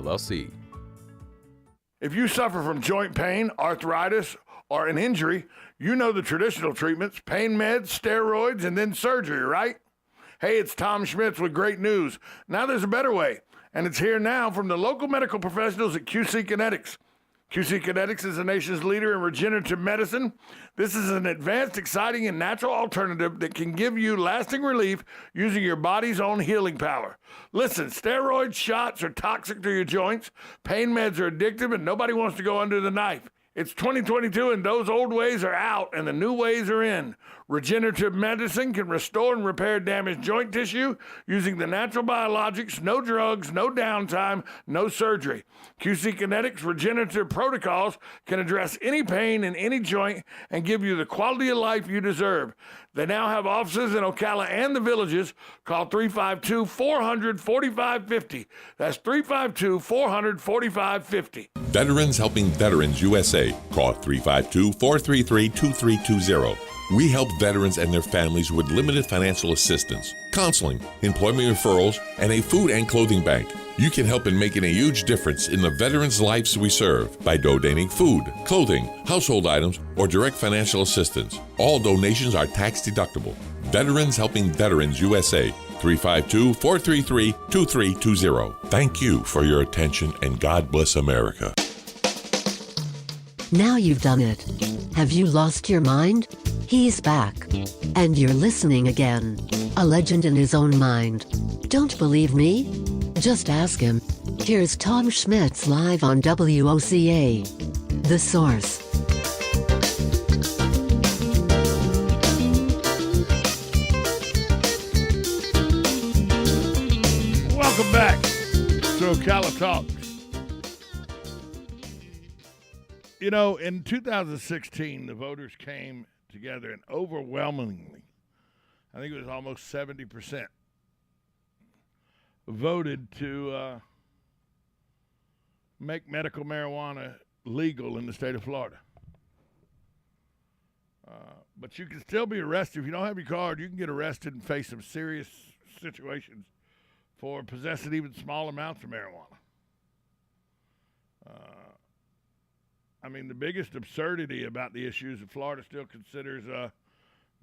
LLC. If you suffer from joint pain, arthritis, or an injury, you know the traditional treatments, pain meds, steroids, and then surgery, right? Hey, it's Tom Schmitz with great news. Now there's a better way, and it's here now from the local medical professionals at QC Kinetics. QC Kinetics is the nation's leader in regenerative medicine. This is an advanced, exciting, and natural alternative that can give you lasting relief using your body's own healing power. Listen, steroid shots are toxic to your joints, pain meds are addictive, and nobody wants to go under the knife. It's 2022 and those old ways are out and the new ways are in. Regenerative medicine can restore and repair damaged joint tissue using the natural biologics, no drugs, no downtime, no surgery. QC Kinetics regenerative protocols can address any pain in any joint and give you the quality of life you deserve. They now have offices in Ocala and the Villages. Call 352-400-4550. That's 352-400-4550. Veterans Helping Veterans USA. Call 352-433-2320. We help veterans and their families with limited financial assistance, counseling, employment referrals, and a food and clothing bank. You can help in making a huge difference in the veterans' lives we serve by donating food, clothing, household items, or direct financial assistance. All donations are tax deductible. Veterans Helping Veterans USA. 352-433-2320. Thank you for your attention and God bless America. Now you've done it. Have you lost your mind? He's back. And you're listening again. A legend in his own mind. Don't believe me? Just ask him. Here's Tom Schmitz live on WOCA. The Source. Welcome back to Ocala Talks. You know, in 2016, the voters came together and overwhelmingly, I think it was almost 70%, voted to make medical marijuana legal in the state of Florida. But you can still be arrested. If you don't have your card, you can get arrested and face some serious situations for possessing even small amounts of marijuana. I mean, the biggest absurdity about the issue is that Florida still considers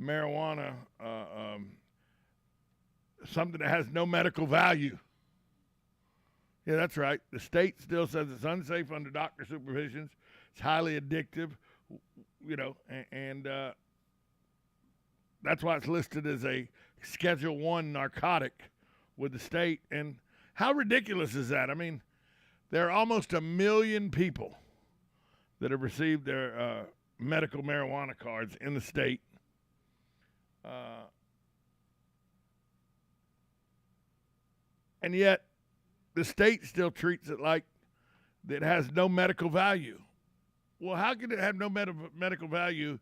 marijuana something that has no medical value. Yeah, that's right. The state still says it's unsafe under doctor supervision. It's highly addictive, you know, and that's why it's listed as a Schedule I narcotic with the state. And how ridiculous is that? I mean, there are almost 1 million people that have received their medical marijuana cards in the state. And yet, the state still treats it like it has no medical value. Well, how can it have no medical value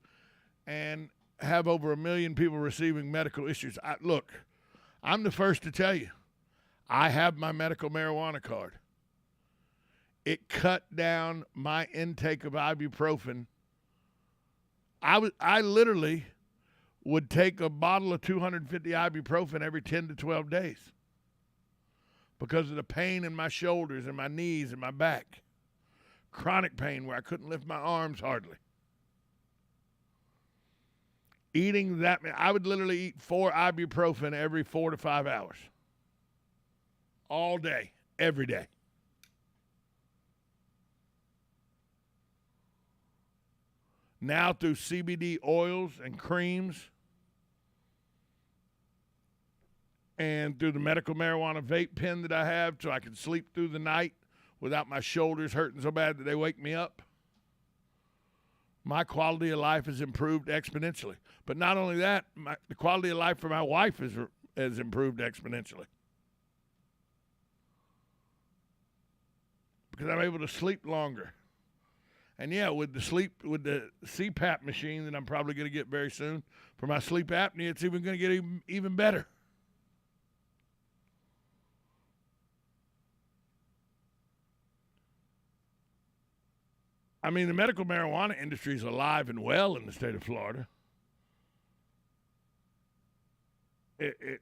and have over 1 million people receiving medical issues? Look, I'm the first to tell you, I have my medical marijuana card. It cut down my intake of ibuprofen. I literally would take a bottle of 250 ibuprofen every 10 to 12 days because of the pain in my shoulders and my knees and my back. Chronic pain where I couldn't lift my arms hardly. Eating that, I would literally eat 4 ibuprofen every 4 to 5 hours. All day, every day. Now through CBD oils and creams and through the medical marijuana vape pen that I have so I can sleep through the night without my shoulders hurting so bad that they wake me up, my quality of life has improved exponentially. But not only that, the quality of life for my wife has improved exponentially. Because I'm able to sleep longer. And yeah, with the CPAP machine that I'm probably going to get very soon for my sleep apnea, it's even going to get even better. I mean, the medical marijuana industry is alive and well in the state of Florida. The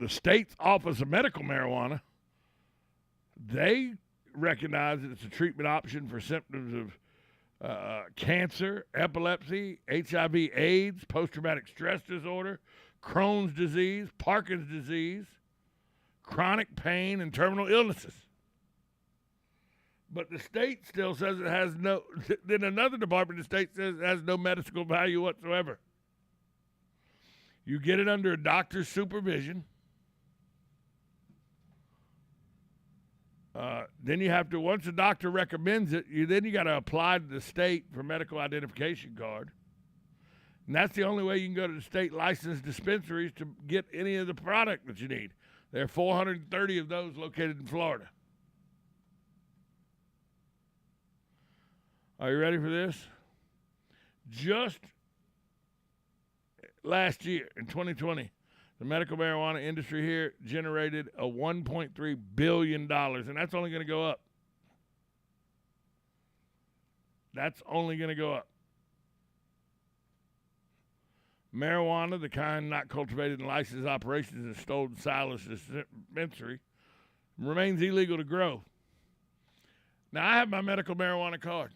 state's Office of Medical Marijuana They recognize that it's a treatment option for symptoms of cancer, epilepsy, HIV, AIDS, post-traumatic stress disorder, Crohn's disease, Parkinson's disease, chronic pain, and terminal illnesses. But the state still says it has no, then another department of the state says it has no medical value whatsoever. You get it under a doctor's supervision. Then you have to, once the doctor recommends it, you got to apply to the state for medical identification card. And that's the only way you can go to the state licensed dispensaries to get any of the product that you need. There are 430 of those located in Florida. Are you ready for this? Just last year, in 2020, the medical marijuana industry here generated a $1.3 billion, and that's only going to go up. That's only going to go up. Marijuana, the kind not cultivated in licensed operations and stored in silos dispensary, remains illegal to grow. Now, I have my medical marijuana card.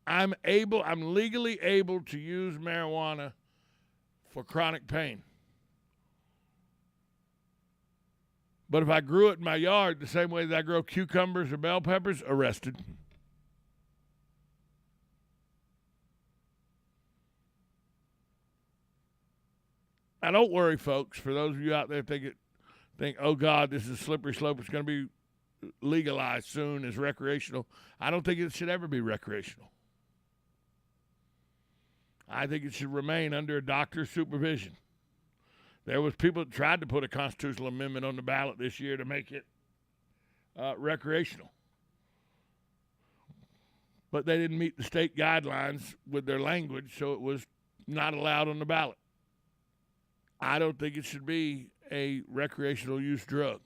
I'm legally able to use marijuana for chronic pain. But if I grew it in my yard the same way that I grow cucumbers or bell peppers, arrested. Now, don't worry, folks. For those of you out there think, oh, God, this is a slippery slope. It's going to be legalized soon as recreational. I don't think it should ever be recreational. I think it should remain under a doctor's supervision. There was people that tried to put a constitutional amendment on the ballot this year to make it recreational. But they didn't meet the state guidelines with their language, so it was not allowed on the ballot. I don't think it should be a recreational use drug.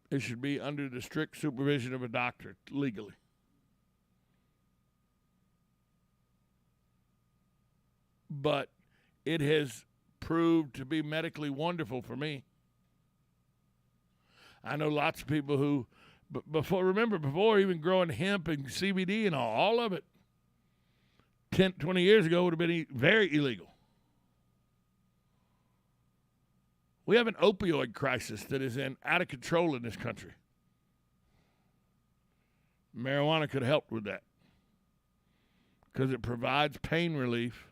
It should be under the strict supervision of a doctor legally. But it has proved to be medically wonderful for me. I know lots of people who, before even growing hemp and CBD and all of it, 10, 20 years ago would have been very illegal. We have an opioid crisis that is out of control in this country. Marijuana could help with that because it provides pain relief.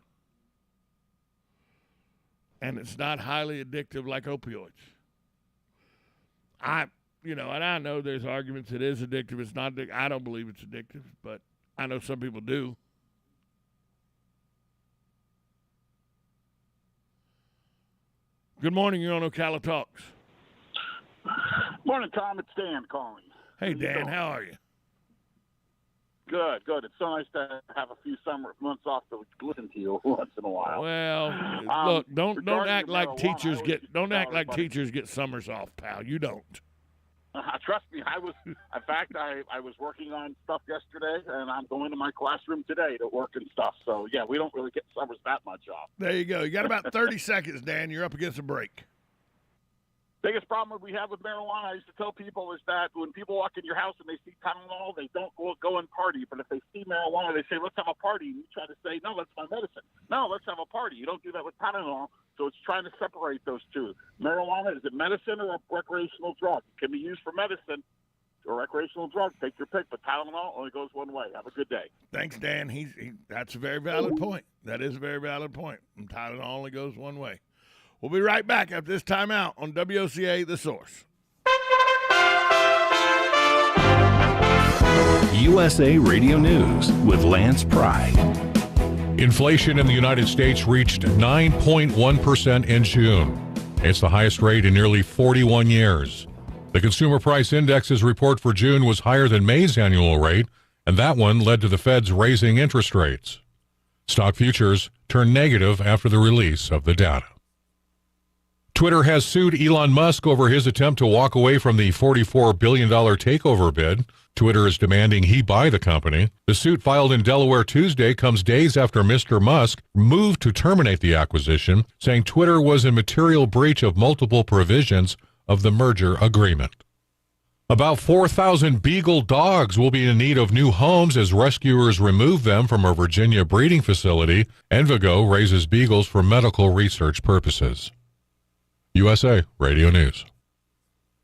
And it's not highly addictive like opioids. And I know there's arguments it is addictive. It's not addictive. I don't believe it's addictive, but I know some people do. Good morning. You're on Ocala Talks. Morning, Tom. It's Dan calling. Hey, Dan. How are you? Good. It's so nice to have a few summer months off to listen to you once in a while. Well, look, don't act like teachers get summers off, pal. You don't. Trust me, I was working on stuff yesterday, and I'm going to my classroom today to work and stuff. So yeah, we don't really get summers that much off. There you go. You got about 30 seconds, Dan. You're up against a break. Biggest problem we have with marijuana, I used to tell people, is that when people walk in your house and they see Tylenol, they don't go and party. But if they see marijuana, they say, let's have a party. And you try to say, no, that's my medicine. No, let's have a party. You don't do that with Tylenol. So it's trying to separate those two. Marijuana, is it medicine or a recreational drug? It can be used for medicine or recreational drug. Take your pick. But Tylenol only goes one way. Have a good day. Thanks, Dan. That's a very valid point. That is a very valid point. And Tylenol only goes one way. We'll be right back after this timeout on WOCA, The Source. USA Radio News with Lance Pride. Inflation in the United States reached 9.1% in June. It's the highest rate in nearly 41 years. The Consumer Price Index's report for June was higher than May's annual rate, and that one led to the Fed's raising interest rates. Stock futures turned negative after the release of the data. Twitter has sued Elon Musk over his attempt to walk away from the $44 billion takeover bid. Twitter is demanding he buy the company. The suit filed in Delaware Tuesday comes days after Mr. Musk moved to terminate the acquisition, saying Twitter was in material breach of multiple provisions of the merger agreement. About 4,000 beagle dogs will be in need of new homes as rescuers remove them from a Virginia breeding facility. Envigo raises beagles for medical research purposes. USA Radio News.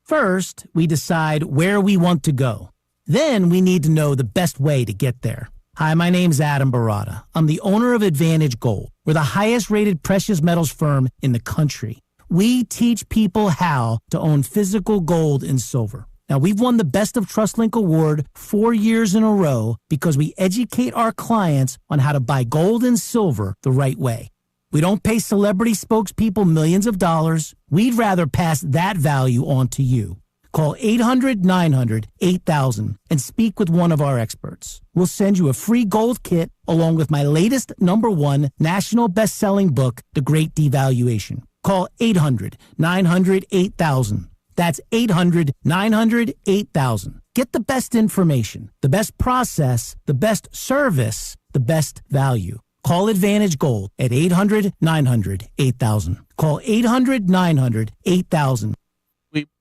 First, we decide where we want to go. Then we need to know the best way to get there. Hi, my name's Adam Barata. I'm the owner of Advantage Gold. We're the highest rated precious metals firm in the country. We teach people how to own physical gold and silver. Now, we've won the Best of TrustLink Award 4 years in a row because we educate our clients on how to buy gold and silver the right way. We don't pay celebrity spokespeople millions of dollars. We'd rather pass that value on to you. Call 800-900-8000 and speak with one of our experts. We'll send you a free gold kit along with my latest #1 national best-selling book, The Great Devaluation. Call 800-900-8000. That's 800-900-8000. Get the best information, the best process, the best service, the best value. Call Advantage Gold at 800-900-8000. Call 800-900-8000.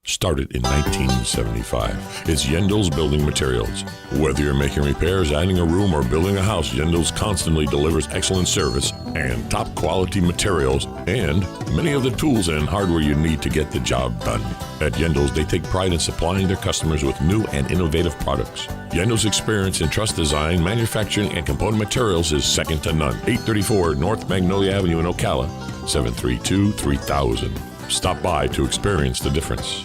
Started in 1975. It's Yendel's Building Materials. Whether you're making repairs, adding a room, or building a house, Yendel's constantly delivers excellent service and top quality materials and many of the tools and hardware you need to get the job done. At Yendel's, they take pride in supplying their customers with new and innovative products. Yendel's experience in truss design, manufacturing, and component materials is second to none. 834 North Magnolia Avenue in Ocala, 732-3000. Stop by to experience the difference.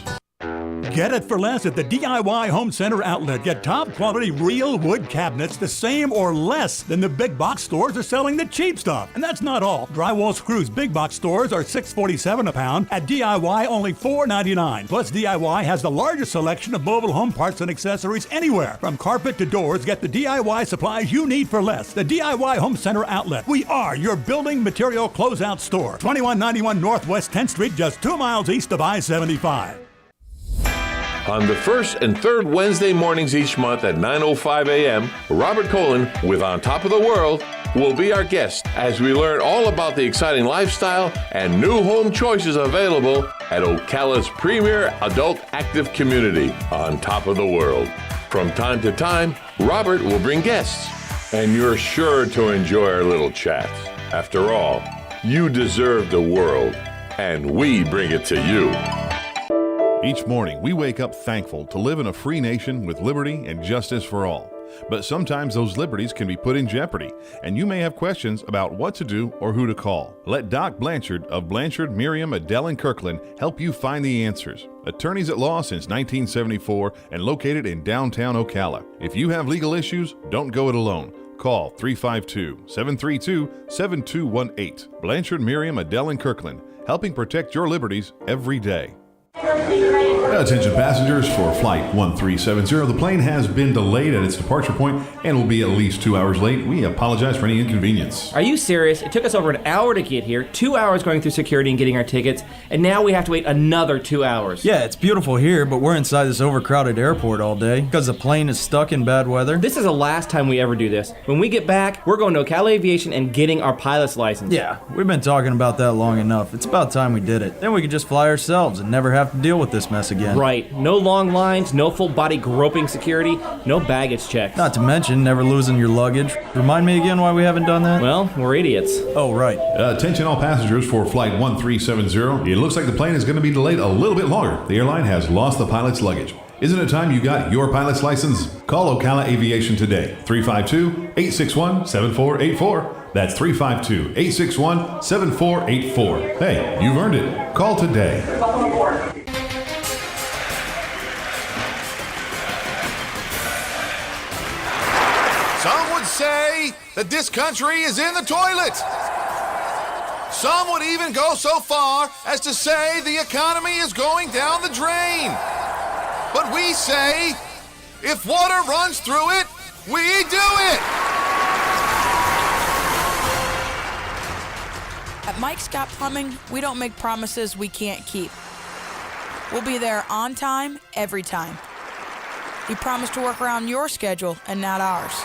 Get it for less at the DIY Home Center outlet. Get top quality real wood cabinets the same or less than the big box stores are selling the cheap stuff. And that's not all. Drywall screws big box stores are $6.47 a pound. At DIY, only $4.99. Plus, DIY has the largest selection of mobile home parts and accessories anywhere. From carpet to doors, get the DIY supplies you need for less. The DIY Home Center outlet. We are your building material closeout store. 2191 Northwest 10th Street, just 2 miles east of I-75. On the first and third Wednesday mornings each month at 9:05 a.m., Robert Colin with On Top of the World will be our guest as we learn all about the exciting lifestyle and new home choices available at Ocala's premier adult active community, On Top of the World. From time to time, Robert will bring guests, and you're sure to enjoy our little chats. After all, you deserve the world, and we bring it to you. Each morning, we wake up thankful to live in a free nation with liberty and justice for all. But sometimes those liberties can be put in jeopardy, and you may have questions about what to do or who to call. Let Doc Blanchard of Blanchard, Miriam, Adele, and Kirkland help you find the answers. Attorneys at law since 1974 and located in downtown Ocala. If you have legal issues, don't go it alone. Call 352-732-7218. Blanchard, Miriam, Adele, and Kirkland, helping protect your liberties every day. Attention passengers for Flight 1370. The plane has been delayed at its departure point and will be at least 2 hours late. We apologize for any inconvenience. Are you serious? It took us over an hour to get here, 2 hours going through security and getting our tickets, and now we have to wait another 2 hours. Yeah, it's beautiful here, but we're inside this overcrowded airport all day because the plane is stuck in bad weather. This is the last time we ever do this. When we get back, we're going to Ocala Aviation and getting our pilot's license. Yeah, we've been talking about that long enough. It's about time we did it. Then we could just fly ourselves and never have to deal with this mess again. Right. No long lines, no full body groping security, no baggage checks. Not to mention never losing your luggage. Remind me again why we haven't done that? Well, we're idiots. Oh, right. Attention all passengers for Flight 1370. It looks like the plane is going to be delayed a little bit longer. The airline has lost the pilot's luggage. Isn't it time you got your pilot's license? Call Ocala Aviation today. 352-861-7484. That's 352-861-7484. Hey, you've earned it. Call today. Some would say that this country is in the toilet. Some would even go so far as to say the economy is going down the drain. But we say, if water runs through it, we do it. At Mike Scott Plumbing, we don't make promises we can't keep. We'll be there on time, every time. We promise to work around your schedule and not ours.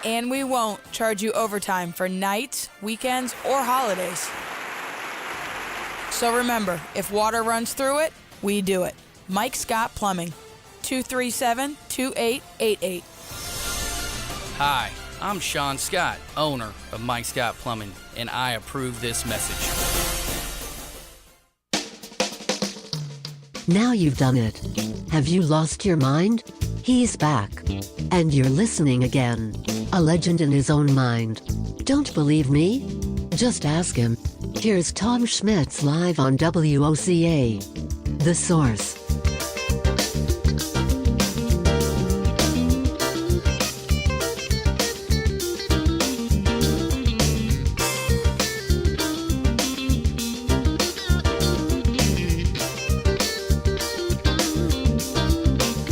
And we won't charge you overtime for nights, weekends, or holidays. So remember, if water runs through it, we do it. Mike Scott Plumbing, 237-2888. Hi, I'm Sean Scott, owner of Mike Scott Plumbing, and I approve this message. Now you've done it. Have you lost your mind? He's back. And you're listening again. A legend in his own mind. Don't believe me? Just ask him. Here's Tom Schmitz live on WOCA. The Source.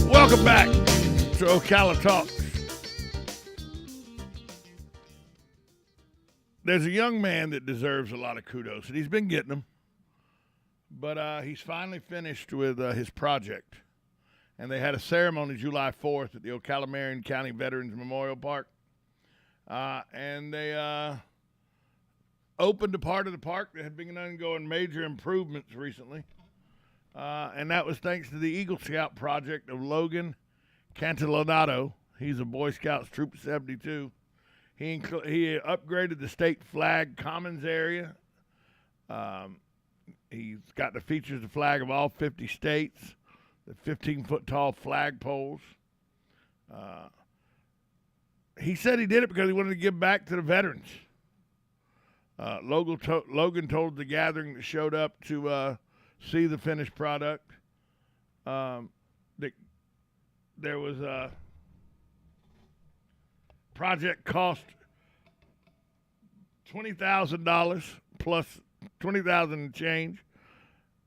Welcome back to Ocala Talks. There's a young man that deserves a lot of kudos, and he's been getting them. But he's finally finished with his project. And they had a ceremony July 4th at the Ocala Marion County Veterans Memorial Park. And they opened a part of the park that had been undergoing major improvements recently. And that was thanks to the Eagle Scout project of Logan Cantilonado. He's a Boy Scouts Troop 72. He upgraded the state flag commons area. He's got the features the flag of all 50 states, the 15-foot tall flag poles. He said he did it because he wanted to give back to the veterans. Logan told the gathering that showed up to see the finished product that there was a project cost $20,000 plus $20,000 and change,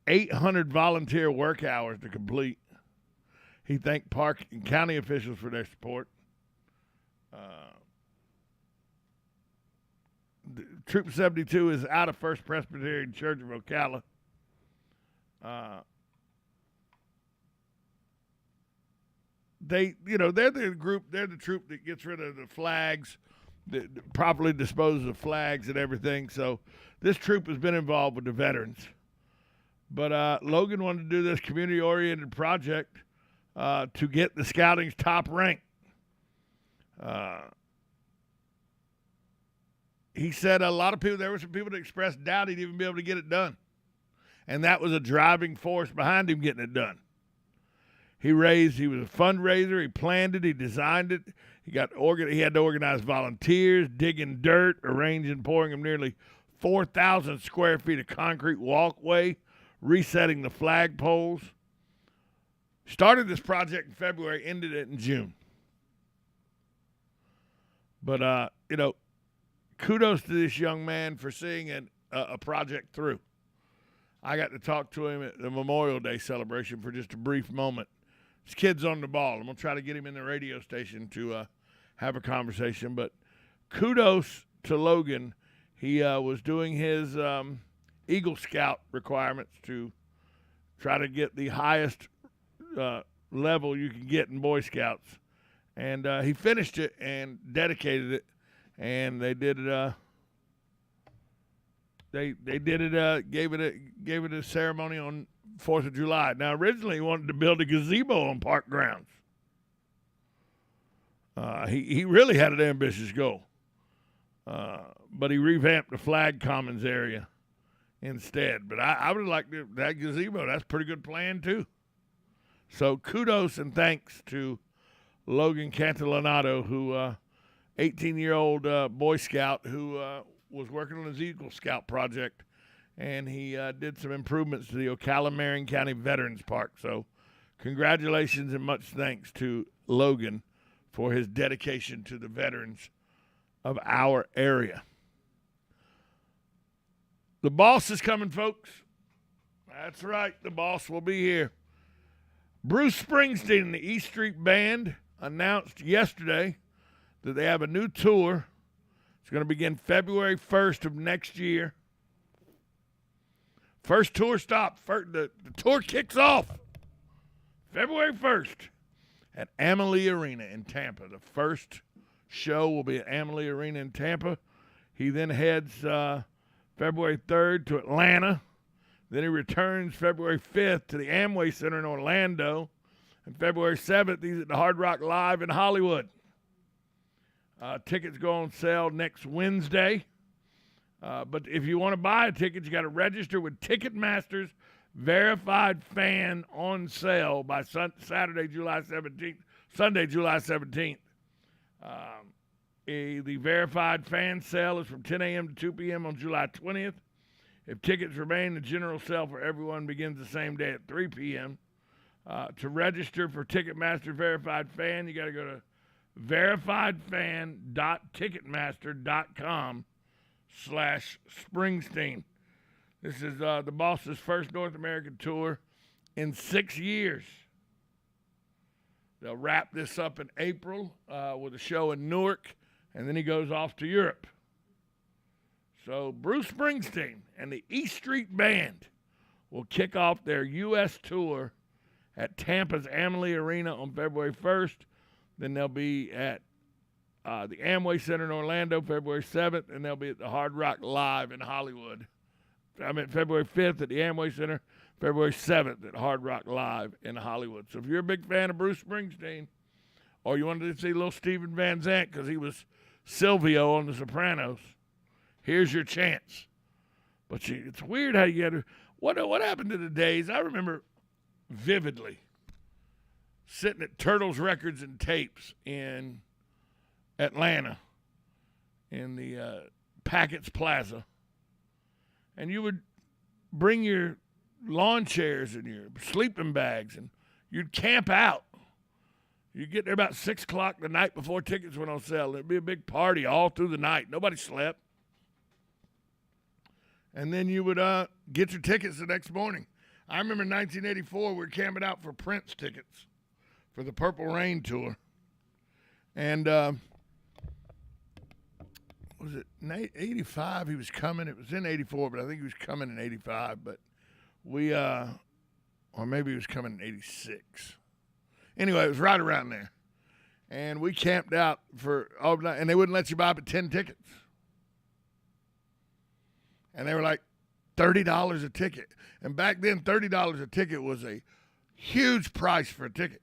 800 volunteer work hours to complete. He thanked park and county officials for their support. Troop 72 is out of First Presbyterian Church of Ocala. They're the group, they're the troop that gets rid of the flags, that properly disposes of flags and everything. So this troop has been involved with the veterans. But Logan wanted to do this community-oriented project to get the scouting's top rank. He said there were some people that expressed doubt he'd even be able to get it done. And that was a driving force behind him getting it done. He was a fundraiser. He planned it. He designed it. He had to organize volunteers, digging dirt, arranging and pouring of nearly 4,000 square feet of concrete walkway, resetting the flag poles. Started this project in February, ended it in June. But, kudos to this young man for seeing a project through. I got to talk to him at the Memorial Day celebration for just a brief moment. This kid's on the ball. I'm going to try to get him in the radio station to have a conversation. But kudos to Logan. He was doing his Eagle Scout requirements to try to get the highest level you can get in Boy Scouts. And he finished it and dedicated it. And they did it. They did it. Gave it a ceremony on 4th of July. Now, originally, he wanted to build a gazebo on park grounds. He really had an ambitious goal, but he revamped the flag commons area instead. But I would like that gazebo. That's a pretty good plan too. So kudos and thanks to Logan Cantilonado, who 18-year-old Boy Scout who was working on his Eagle Scout project, and he did some improvements to the Ocala Marion County Veterans Park. So congratulations and much thanks to Logan for his dedication to the veterans of our area. The boss is coming, folks. That's right, the boss will be here. Bruce Springsteen and the E Street Band announced yesterday that they have a new tour. It's going to begin February 1st of next year. First tour stop. The tour kicks off February 1st at Amalie Arena in Tampa. The first show will be at Amalie Arena in Tampa. He then heads February 3rd to Atlanta, Then he returns February 5th to the Amway Center in Orlando. And February 7th, he's at the Hard Rock Live in Hollywood. Tickets go on sale next Wednesday. But if you want to buy a ticket, you got to register with Ticketmaster's Verified Fan on sale by Sunday, July 17th. The Verified Fan sale is from 10 a.m. to 2 p.m. on July 20th. If tickets remain, the general sale for everyone begins the same day at 3 p.m. To register for Ticketmaster Verified Fan, you got to go to verifiedfan.ticketmaster.com/Springsteen. This is the Boss's first North American tour in 6 years. They'll wrap this up in April with a show in Newark, and then he goes off to Europe. So Bruce Springsteen and the E Street Band will kick off their U.S. tour at Tampa's Amalie Arena on February 1st. Then they'll be at the Amway Center in Orlando February 7th, and they'll be at the Hard Rock Live in Hollywood. February 5th at the Amway Center, February 7th at Hard Rock Live in Hollywood. So if you're a big fan of Bruce Springsteen, or you wanted to see little Steven Van Zandt because he was Silvio on The Sopranos, here's your chance. But it's weird how you get to. What happened to the days? I remember vividly sitting at Turtles Records and Tapes in Atlanta in the Packett's Plaza. And you would bring your lawn chairs and your sleeping bags, and you'd camp out. You'd get there about 6 o'clock the night before tickets went on sale. There'd be a big party all through the night. Nobody slept. And then you would get your tickets the next morning. I remember in 1984, we were camping out for Prince tickets for the Purple Rain tour. And was it 85 he was coming? It was in 84, but I think he was coming in 85. But we, or maybe he was coming in 86. Anyway, it was right around there. And we camped out for all night, and they wouldn't let you buy but 10 tickets. And they were like $30 a ticket. And back then, $30 a ticket was a huge price for a ticket.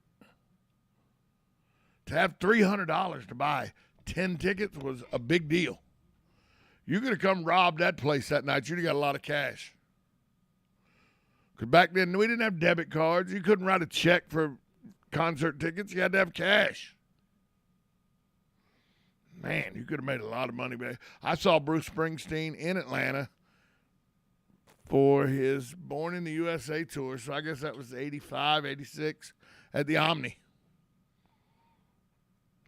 To have $300 to buy 10 tickets was a big deal. You could have come rob that place that night. You'd have got a lot of cash. Because back then, we didn't have debit cards. You couldn't write a check for concert tickets. You had to have cash. Man, you could have made a lot of money back. I saw Bruce Springsteen in Atlanta for his Born in the USA tour. So I guess that was 85, 86 at the Omni.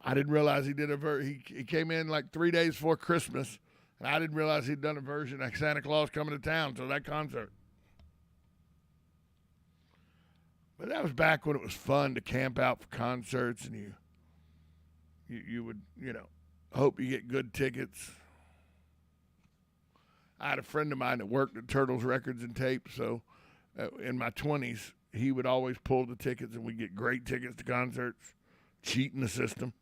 I didn't realize he did he came in like 3 days before Christmas, and I didn't realize he'd done a version of Santa Claus Coming to Town until that concert. But that was back when it was fun to camp out for concerts, and you would, hope you get good tickets. I had a friend of mine that worked at Turtles Records and Tapes, so in my 20s, he would always pull the tickets, and we'd get great tickets to concerts, cheating the system.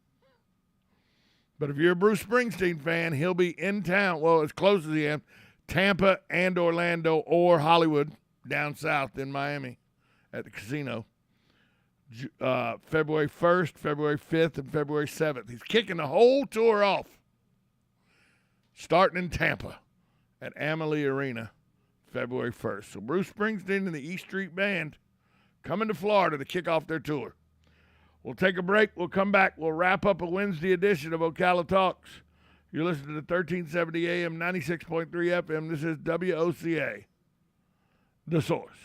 But if you're a Bruce Springsteen fan, he'll be in town, well, as close as he is, Tampa and Orlando or Hollywood down south in Miami at the casino. February 1st, February 5th, and February 7th. He's kicking the whole tour off, starting in Tampa at Amalie Arena, February 1st. So Bruce Springsteen and the E Street Band coming to Florida to kick off their tour. We'll take a break. We'll come back. We'll wrap up a Wednesday edition of Ocala Talks. You're listening to 1370 AM, 96.3 FM. This is WOCA, The Source.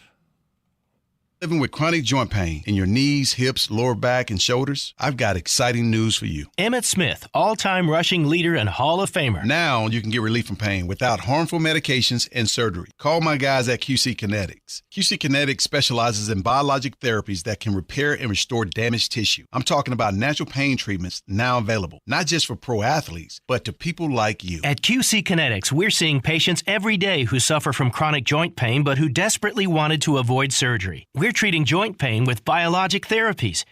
Living with chronic joint pain in your knees, hips, lower back, and shoulders? I've got exciting news for you. Emmett Smith, all-time rushing leader and Hall of Famer. Now you can get relief from pain without harmful medications and surgery. Call my guys at QC Kinetics. QC Kinetics specializes in biologic therapies that can repair and restore damaged tissue. I'm talking about natural pain treatments now available, not just for pro athletes, but to people like you. At QC Kinetics, we're seeing patients every day who suffer from chronic joint pain but who desperately wanted to avoid surgery. We're treating joint pain with biologic therapies,